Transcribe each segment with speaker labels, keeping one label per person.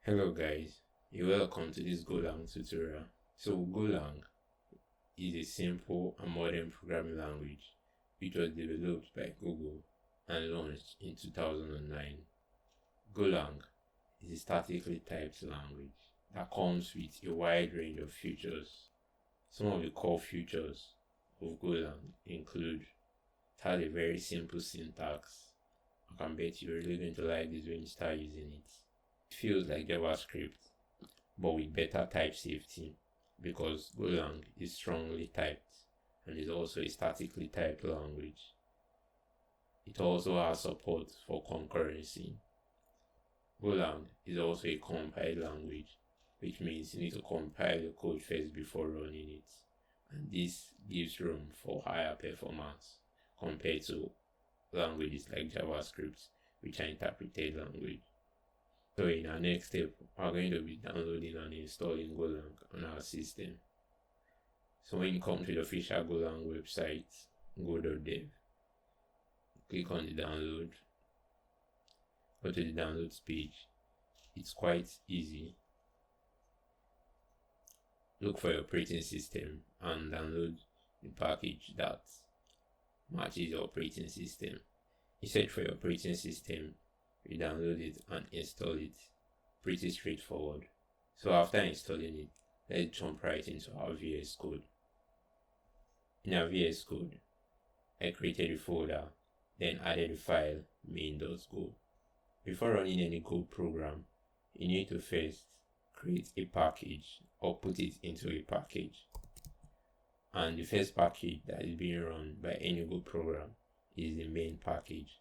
Speaker 1: Hello guys, you're welcome to this Golang tutorial. So Golang is a simple and modern programming language which was developed by Google and launched in 2009. Golang is a statically typed language that comes with a wide range of features. Some of the core features of Golang include it has a very simple syntax. I can bet you're really going to like this when you start using it. It feels like JavaScript, but with better type safety because Golang is strongly typed and is also a statically typed language. It also has support for concurrency. Golang is also a compiled language, which means you need to compile the code first before running it, and this gives room for higher performance compared to languages like JavaScript, which are interpreted language. So in our next step, we're going to be downloading and installing Golang on our system. So when you come to the official Golang website, go.dev, click on the download, go to the downloads page. It's quite easy. Look for your operating system and download the package that matches your operating system. You search for your operating system, you download it and install it. Pretty straightforward. So after installing it, let's jump right into our VS Code. In our VS Code, I created a folder, then added the file main.go. Before running any Go program, you need to first create a package or put it into a package. And the first package that is being run by any Go program is the main package.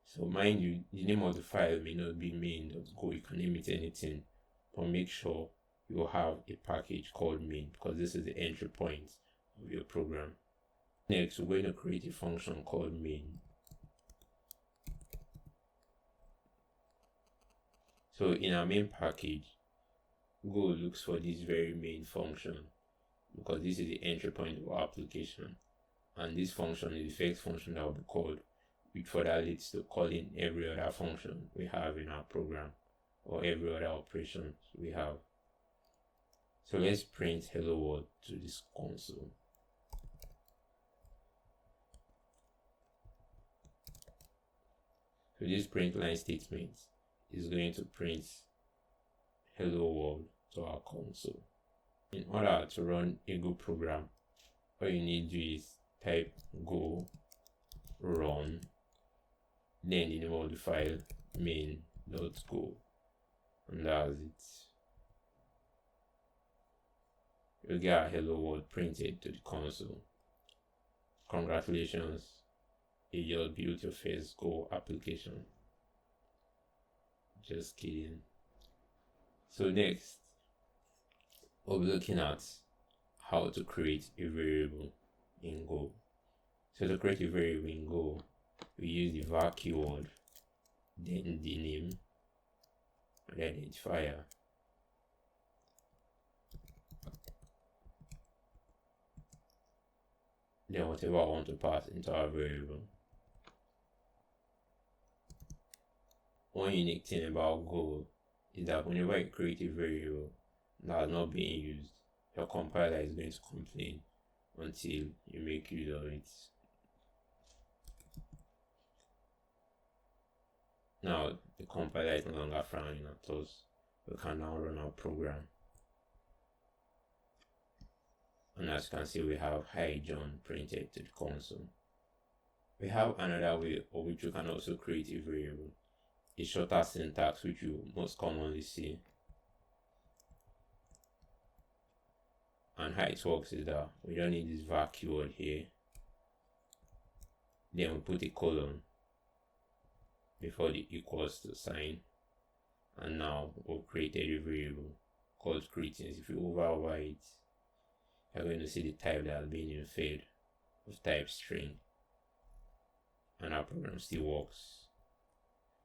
Speaker 1: So mind you, the name of the file may not be main.go, you can name it anything, but make sure you have a package called main because this is the entry point of your program. Next, we're going to create a function called main. So in our main package, Go looks for this very main function because this is the entry point of our application, and this function is the first function that will be called, which further leads to calling every other function we have in our program or every other operations we have. So let's print hello world to this console. So this print line statement is going to print hello world to our console. In order to run a Go program, all you need to do is type go run, then the name of the file main.go, and that's it. You'll get a hello world printed to the console. Congratulations, you just built your first Go application. Just kidding. So next, we'll be looking at how to create a variable in Go. So to create a variable in Go, we use the var keyword, then the name, and the identifier. Then whatever I want to pass into our variable. One unique thing about Go is that whenever you create a variable that is not being used, your compiler is going to complain until you make use of it. Now the compiler is no longer frowning at us. We can now run our program. And as you can see, we have hi John printed to the console. We have another way of which you can also create a variable, a shorter syntax which you most commonly see. And how it works is that we don't need this var keyword here. Then we put a colon before the equals to sign, and now we've created a variable called greetings. If you hover it, you're going to see the type that has been inferred of type string, and our program still works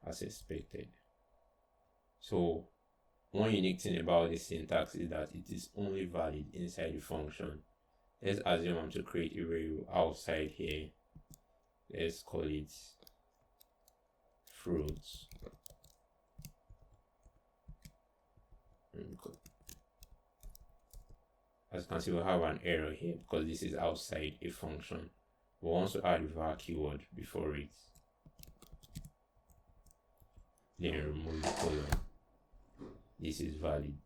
Speaker 1: as expected. So one unique thing about this syntax is that it is only valid inside the function. Let's assume I'm to create a variable outside here. Let's call it fruits. As you can see, we have an error here because this is outside a function. We want to add a var keyword before it. Then remove the colon. This is valid.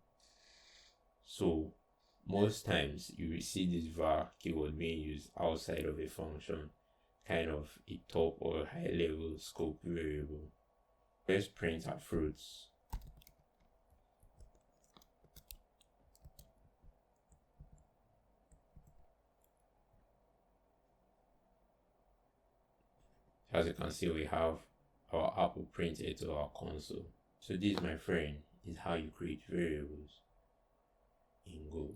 Speaker 1: So most times you will see this var keyword being used outside of a function, kind of a top or high level scope variable. Let's print our fruits. As you can see, we have our apple printed to our console. So this, my friend, is how you create variables in Go.